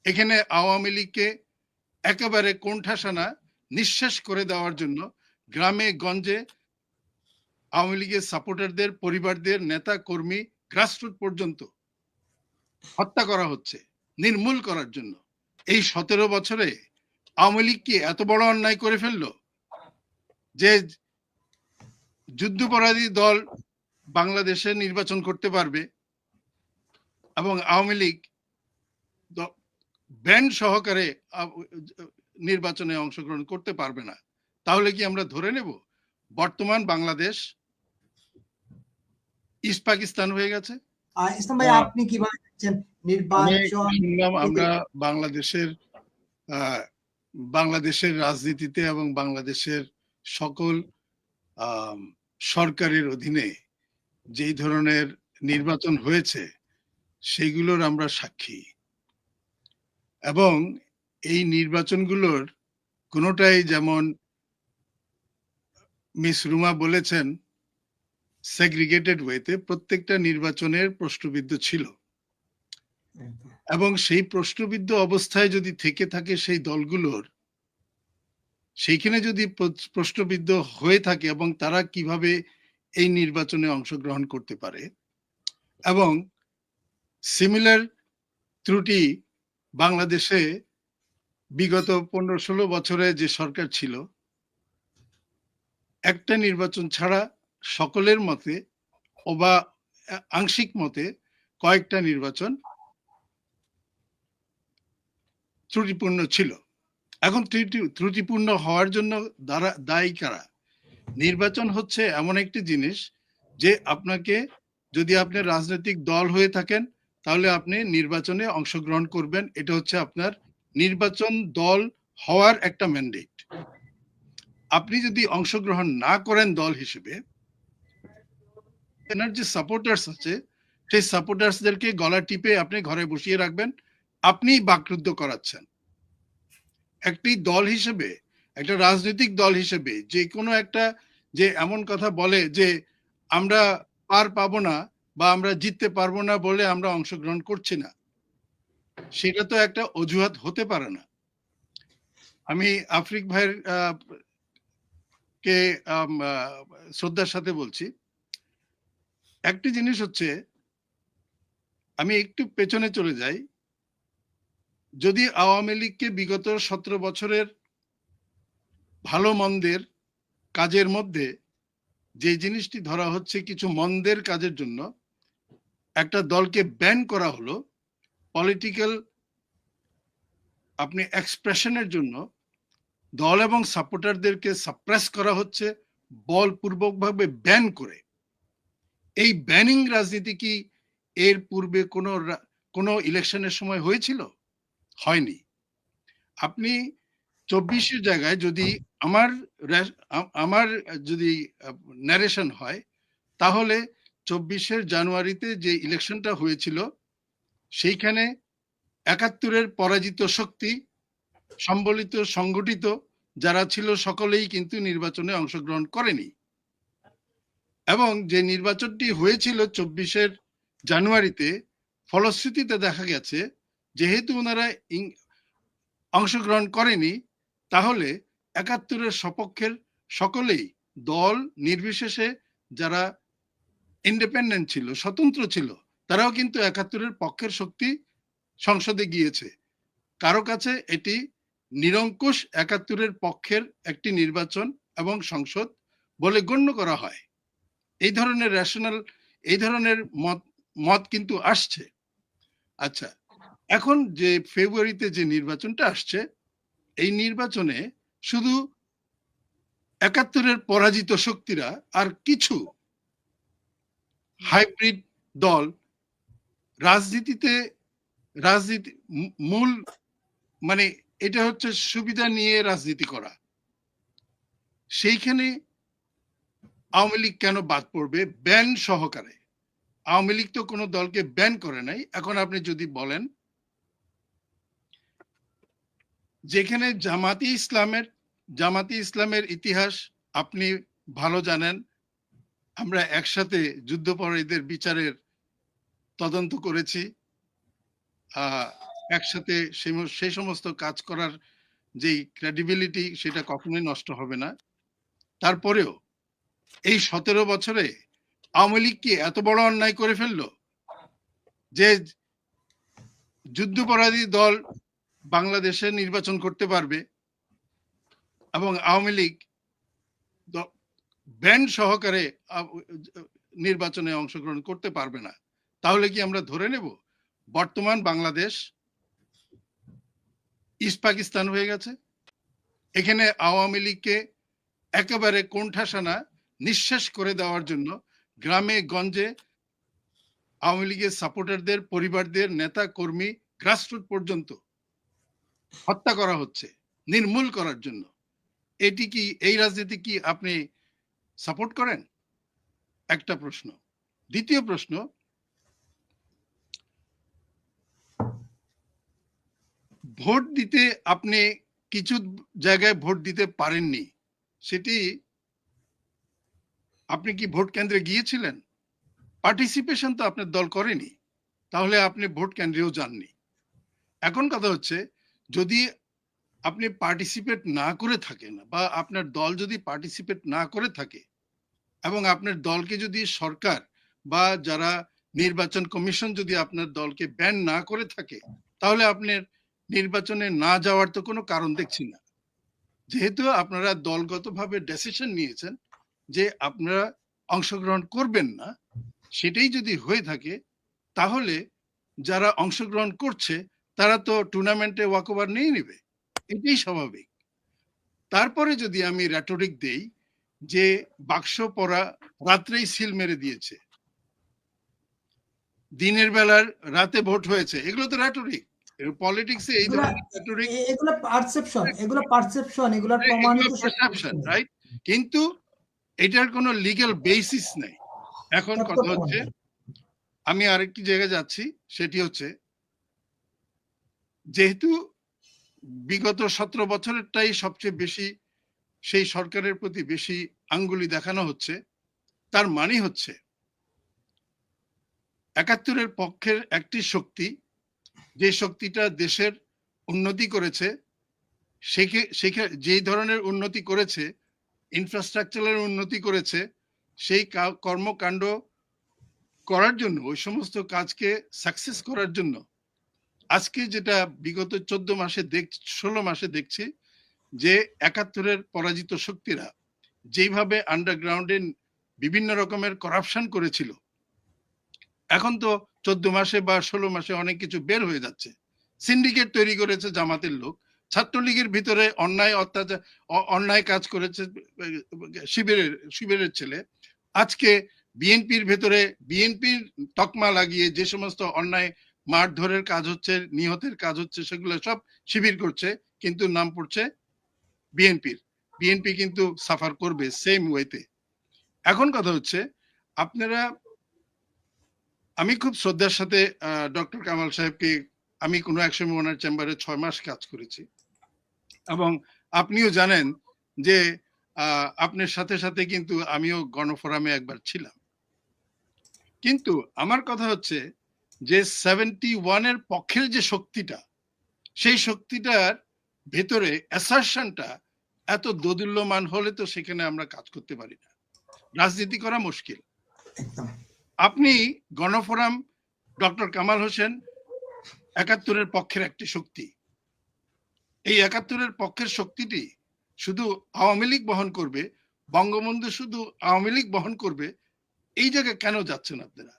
এখানে আওয়ামী লীগকে একেবারে কোণঠাসানা নিঃশেষ করে দেওয়ার জন্য গ্রামে গঞ্জে আওয়ামী লীগের সাপোর্টারদের, পরিবারদের, নেতা কর্মী, গ্রাসরুট পর্যন্ত হত্যা করা হচ্ছে নির্মূল করার জন্য। এই 17 বছরে আওয়ামী লীগ কি এত বড় অন্যায় করে ফেললো যে যুদ্ধাপরাধী দল বাংলাদেশে নির্বাচন করতে পারবে এবং আওয়ামী লীগ ব্যান্ড সহকারে নির্বাচনে অংশগ্রহণ করতে পারবে না? তাহলে কি আমরা ধরে নেব বর্তমান বাংলাদেশ ইস্ট পাকিস্তান হয়ে গেছে? ইসলাম ভাই, আপনি কিভাবে দেখছেন নির্বাচন? শুনলাম আমরা বাংলাদেশের রাজনীতিতে এবং বাংলাদেশের সকল সরকারের অধীনে যেই ধরনের নির্বাচন হয়েছে সেগুলোর আমরা সাক্ষী, এবং এই নির্বাচনগুলোর কোনোটাই, যেমন মিস রুমা বলেছেন, সেগ্রিগেটেড ওয়েতে প্রত্যেকটা নির্বাচনের প্রশ্নবিদ্ধ ছিল, এবং সেই প্রশ্নবিদ্ধ অবস্থায় যদি থেকে থাকে সেই দলগুলোর, সেইখানে যদি প্রশ্নবিদ্ধ হয়ে থাকে এবং তারা কিভাবে এই নির্বাচনে অংশগ্রহণ করতে পারে, এবং সিমিলার ত্রুটি বাংলাদেশে বিগত 15-16 বছরে যে সরকার ছিল, একটা নির্বাচন ছাড়া সকলের মতে বা আংশিক মতে কয়েকটা নির্বাচন ত্রুটিপূর্ণ ছিল। এখন ত্রুটিপূর্ণ হওয়ার জন্য দায়ী কারা? নির্বাচন হচ্ছে এমন একটি জিনিস যে আপনাকে, যদি আপনি রাজনৈতিক দল হয়ে থাকেন তাহলে আপনি নির্বাচনে অংশগ্রহণ করবেন, এটা হচ্ছে আপনার নির্বাচন দল হওয়ার একটা ম্যান্ডেট। আপনি যদি অংশগ্রহণ না করেন দল হিসেবে, এনার যে সাপোর্টার্স আছে সেই সাপোর্টার্সদেরকে গলা টিপে আপনি ঘরে বসিয়ে রাখবেন, আপনি বাকরুদ্ধ করাচ্ছেন। একটি দল হিসেবে, একটা রাজনৈতিক দল হিসেবে যে কোনো একটা যে এমন কথা বলে যে আমরা পার পাবো না বা আমরা জিততে পারবো না বলে আমরা অংশগ্রহণ করছি না, সেটা তো একটা অজুহাত হতে পারে না। আমি আফ্রিক ভাইয়ের কে শ্রদ্ধার সাথে বলছি, একটি জিনিস হচ্ছে, আমি একটু পেছনে চলে যাই, যদি আওয়ামী লীগকে বিগত 17 বছরের ভালো মন্দের কাজের মধ্যে যে জিনিসটি ধরা হচ্ছে কিছু মন্দের কাজের জন্য একটা দলকে ব্যান করা হলো, পলিটিক্যাল আপনি এক্সপ্রেশনের জন্য দল এবং সাপোর্টারদেরকে সাপ্রেস করা হচ্ছে বলপূর্বকভাবে ব্যান করে। এই ব্যানিং রাজনীতি কি এর পূর্বে কোনো ইলেকশনের সময় হয়েছিল? হয়নি। আপনি 24-এর জায়গায় যদি আমার যদি ন্যারেশন হয়, তাহলে 24-এর জানুয়ারিতে যে ইলেকশনটা হয়েছিল সেইখানে 71-এর পরাজিত শক্তি সম্বলিত সংগঠিত যারা ছিল সকলেই কিন্তু নির্বাচনে অংশগ্রহণ করেনি, এবং যে নির্বাচনটি হয়েছিল 24-এর জানুয়ারিতে, ফলশ্রুতিতে দেখা গেছে যেহেতু ওনারা অংশগ্রহণ করেনি, তাহলে 71-এর সপক্ষের সকলেই দল নির্বিশেষে যারা ইন্ডিপেন্ডেন্ট ছিল, স্বতন্ত্র ছিল, তারাও কিন্তু 71-এর পক্ষের শক্তি সংসদে গিয়েছে। কারো কাছে এটি নিরঙ্কুশ 71-এর পক্ষের একটি নির্বাচন এবং সংসদ বলে গণ্য করা হয়। এই ধরনের রেশনাল, এই ধরনের মত কিন্তু আসছে। আচ্ছা, এখন যে ফেব্রুয়ারিতে যে নির্বাচনটা আসছে, এই নির্বাচনে শুধু 71-এর পরাজিত শক্তিরা আর কিছু হাইব্রিড দল রাজনীতি মূল, মানে এটা হচ্ছে সুবিধা নিয়ে রাজনীতি করা, সেইখানে আওয়ামী লীগ কেন বাদ পড়বে ব্যান সহকারে? আওয়ামী লীগ তো কোনো দলকে ব্যান করে নাই। এখন আপনি যদি বলেন, যেখানে জামাতি ইসলামের ইতিহাস আপনি ভালো জানেন, আমরা একসাথে যুদ্ধাপরাধীদের বিচারের তদন্ত করেছি, একসাথে সেই সমস্ত কাজ করার যেই ক্রেডিবিলিটি সেটা কখনোই নষ্ট হবে না। তারপরেও এই ১৭ বছরে আওয়ামী লীগ কি এত বড় অন্যায় করে ফেললো যে যুদ্ধাপরাধী দল বাংলাদেশে নির্বাচন করতে পারবে এবং আওয়ামী লীগ ব্যান্ড সহকারে নির্বাচনে অংশগ্রহণ করতে পারবে না? তাহলে কি আমরা ধরে নেব বর্তমান বাংলাদেশ ইস্ট পাকিস্তান হয়ে গেছে? এখানে আওয়ামী লীগকে একেবারে কোণঠাসানা নিঃশেষ করে দেওয়ার জন্য গ্রামে গঞ্জে আওয়ামী লীগের সাপোর্টারদের, পরিবারদের, নেতা কর্মী, গ্রাসরুট পর্যন্ত হত্যা করা হচ্ছে নির্মূল করার জন্য। এটি কি, এই রাজনীতি কি আপনি সাপোর্ট করেন? একটা প্রশ্ন। দ্বিতীয় প্রশ্ন, ভোট দিতে আপনি কিছু জায়গায় ভোট দিতে পারেননি, সেটি আপনি কি ভোট কেন্দ্রে গিয়েছিলেন? পার্টিসিপেশন তো আপনার দল করেনি, তাহলে আপনি ভোট কেন্দ্রেও যাননি। এখন কথা হচ্ছে, যদি আপনি পার্টিসিপেট না করে থাকেন বা আপনার দল যদি পার্টিসিপেট না করে থাকে এবং আপনার দলকে যদি সরকার বা যারা নির্বাচন কমিশন যদি আপনার দলকে ব্যান না করে থাকে, তাহলে আপনার নির্বাচনে না যাওয়ার তো কোনো কারণ দেখছি না। যেহেতু আপনারা দলগতভাবে ডিসিশন নিয়েছেন যে আপনারা অংশগ্রহণ করবেন না, সেটাই যদি হয়ে থাকে তাহলে যারা অংশগ্রহণ করছে তারা তো টুর্নামেন্টে ওয়াকওভার নিয়ে নেবে, এটাই স্বাভাবিক। তারপরে যদি আমি রেটরিক দেই যে বাক্স পড়া রাত্রেই সিল মেরে দিয়েছে, দিনের বেলার রাতে ভোট হয়েছে, এগুলো তো রেটরিক। পলিটিক্সে এই ধরনের রেটরিক, এগুলো পারসেপশন, এগুলোর প্রমাণিত পারসেপশন, রাইট? কিন্তু এটার কোনো লিগ্যাল বেসিস নেই। এখন কথা হচ্ছে, আমি আরেকটি জায়গায় যাচ্ছি, সেটি হচ্ছে যেহেতু বিগত 17 বছরেরটাই সবচেয়ে বেশি সেই সরকারের প্রতি বেশি আঙ্গুলি দেখানো হচ্ছে, তার মানে হচ্ছে ৭১-এর পক্ষের একটি শক্তি, যে শক্তিটা দেশের উন্নতি করেছে, যেই ধরনের উন্নতি করেছে, ইনফ্রাস্ট্রাকচারের উন্নতি করেছে, সেই কর্মকাণ্ড করার জন্য, ওই সমস্ত কাজকে সাকসেস করার জন্য আজকে যেটা বিগত 16 মাসে দেখছি যে ৭১-এর পরাজিত শক্তিরা যেভাবে আন্ডারগ্রাউন্ডে বিভিন্ন রকমের করাপশন করেছিল, এখন তো 14 মাসে বা 16 মাসে অনেক কিছু বের হয়ে যাচ্ছে। সিন্ডিকেট তৈরি করেছে জামাতের লোক, ছাত্রলীগের ভিতরে অন্যায় অত্যাচার, অন্যায় কাজ করেছে শিবিরের ছেলে। আজকে বিএনপির ভেতরে বিএনপির তকমা লাগিয়ে যে সমস্ত অন্যায় মারধরের কাজ হচ্ছে, নিহতের কাজ হচ্ছে, সেগুলো সব শিবির করছে, কিন্তু নাম পড়ছে বিএনপির। বিএনপি কিন্তু সাফার করবে সেম ওয়েতে। এখন কথা হচ্ছে, আপনারা, আমি খুব শ্রদ্ধার সাথে ডক্টর কামাল সাহেবকে, আমি কোনো এক সময় ওনার চেম্বারে 6 মাস কাজ করেছি এবং আপনিও জানেন যে আপনার সাথে সাথে কিন্তু আমিও গণফোরামে একবার ছিলাম। কিন্তু আমার কথা হচ্ছে যে 71-এর পক্ষের যে শক্তিটা, সেই শক্তিটার ভেতরে অ্যাসারশনটা এত দোদুল্যমান হলে তো সেখানে আমরা কাজ করতে পারি না, রাজনীতি করা মুশকিল। আপনি গণফোরাম, ডক্টর কামাল হোসেন ৭১-এর পক্ষের একটি শক্তি। এই ৭১-এর পক্ষের শক্তিটি শুধু আওয়ামী লীগ বহন করবে, বঙ্গবন্ধু শুধু আওয়ামী লীগ বহন করবে, এই জায়গায় কেন যাচ্ছেন আপনারা?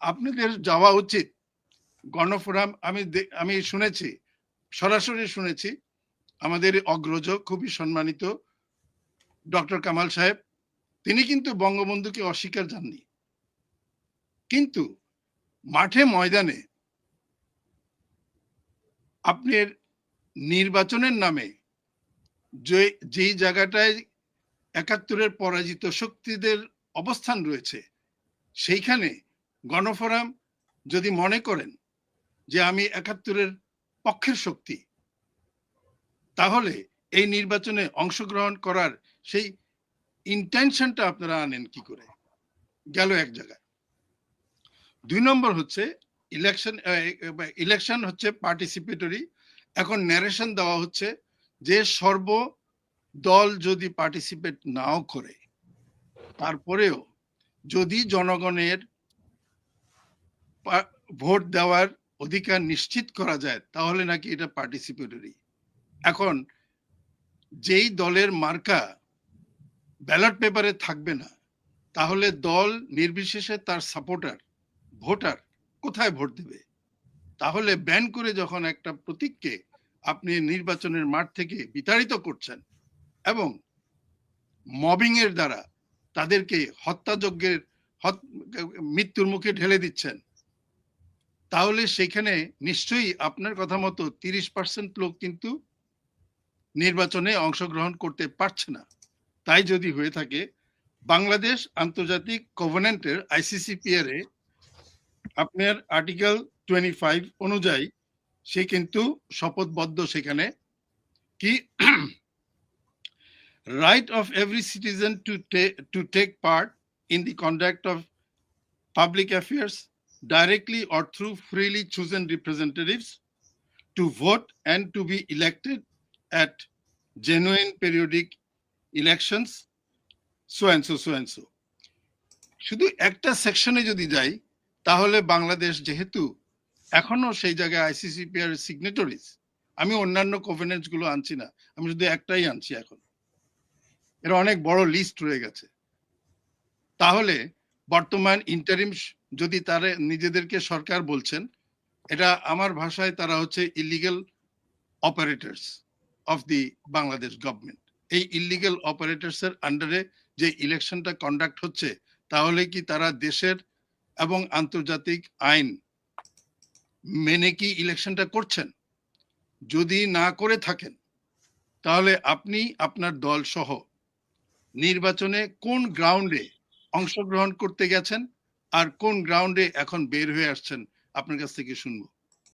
আপনাদের যাওয়া উচিত গণফোরাম। আমি শুনেছি, সরাসরি শুনেছি, আমাদের অগ্রজ খুবই সম্মানিত ডক্টর কামাল সাহেব, তিনি কিন্তু বঙ্গবন্ধুকে অস্বীকার জাননি, কিন্তু মাঠে ময়দানে আপনার নির্বাচনের নামে যেই জায়গাটায় ৭১-এর পরাজিত শক্তিদের অবস্থান রয়েছে, সেইখানে গণফোরাম যদি মনে করেন যে আমি ৭১-এর পক্ষের শক্তি, তাহলে এই নির্বাচনে অংশগ্রহণ করার সেই ইন্টেনশনটা আপনারা আনেন কি করে? গেল এক জায়গায়। 2 নম্বর হচ্ছে, ইলেকশন হচ্ছে পার্টিসিপেটরি। এখন ন্যারেশন দেওয়া হচ্ছে যে সর্ব দল যদি পার্টিসিপেট নাও করে, তারপরেও যদি জনগণের ভোট দেওয়ার অধিকার নিশ্চিত করা যায়, তাহলে নাকি এটা পার্টিসিপেটরি। এখন যেই দলের মার্কা ব্যালট পেপারে থাকবে না, তাহলে দল নির্বিশেষে তার সাপোর্টার ভোটার কোথায় ভোট দেবে? তাহলে ব্যান করে যখন একটা প্রতীককে আপনি নির্বাচনের মাঠ থেকে বিতাড়িত করছেন এবং মবিং এর দ্বারা তাদেরকে হত্যাযজ্ঞের মৃত্যুর মুখে ঢেলে দিচ্ছেন, তাহলে সেখানে নিশ্চয়ই আপনার কথা মতো 30% লোক কিন্তু নির্বাচনে অংশগ্রহণ করতে পারছে না। তাই যদি হয়ে থাকে, বাংলাদেশ আন্তর্জাতিক কোভেনেন্টের ICCPR এ আপনার আর্টিকেল 25 অনুযায়ী সে কিন্তু শপথবদ্ধ সেখানে কি right of every citizen to take part in the conduct of public affairs directly or through freely chosen representatives, to vote and to be elected at genuine periodic elections, so and so, so and so. শুধু একটা সেকশনে যদি যাই, তাহলে বাংলাদেশ যেহেতু এখনো সেই জায়গায় ICCPR সিগনেটরিজ, আমি অন্যান্য কোভেনেন্টস গুলো আনছি না, আমি শুধু একটাই আনছি এখন, এর অনেক বড় লিস্ট রয়ে গেছে। তাহলে বর্তমান ইন্টারিম যদি তারা নিজেদেরকে সরকার বলছেন, এটা আমার ভাষায় তারা হচ্ছে illegal operators of the Bangladesh government. এই ইলিগাল অপারেটরস এর আন্ডারে যে ইলেকশনটা কন্ডাক্ট হচ্ছে, তাহলে কি তারা দেশের এবং আন্তর্জাতিক আইন মেনে কি ইলেকশনটা করছেন? যদি না করে থাকেন, তাহলে আপনি আপনার দল সহ নির্বাচনে কোন গ্রাউন্ডে অংশগ্রহণ করতে গেছেন আর কোন গ্রাউন্ডে এখন বের হয়ে আসছেন, আপনার কাছ থেকে শুনবো।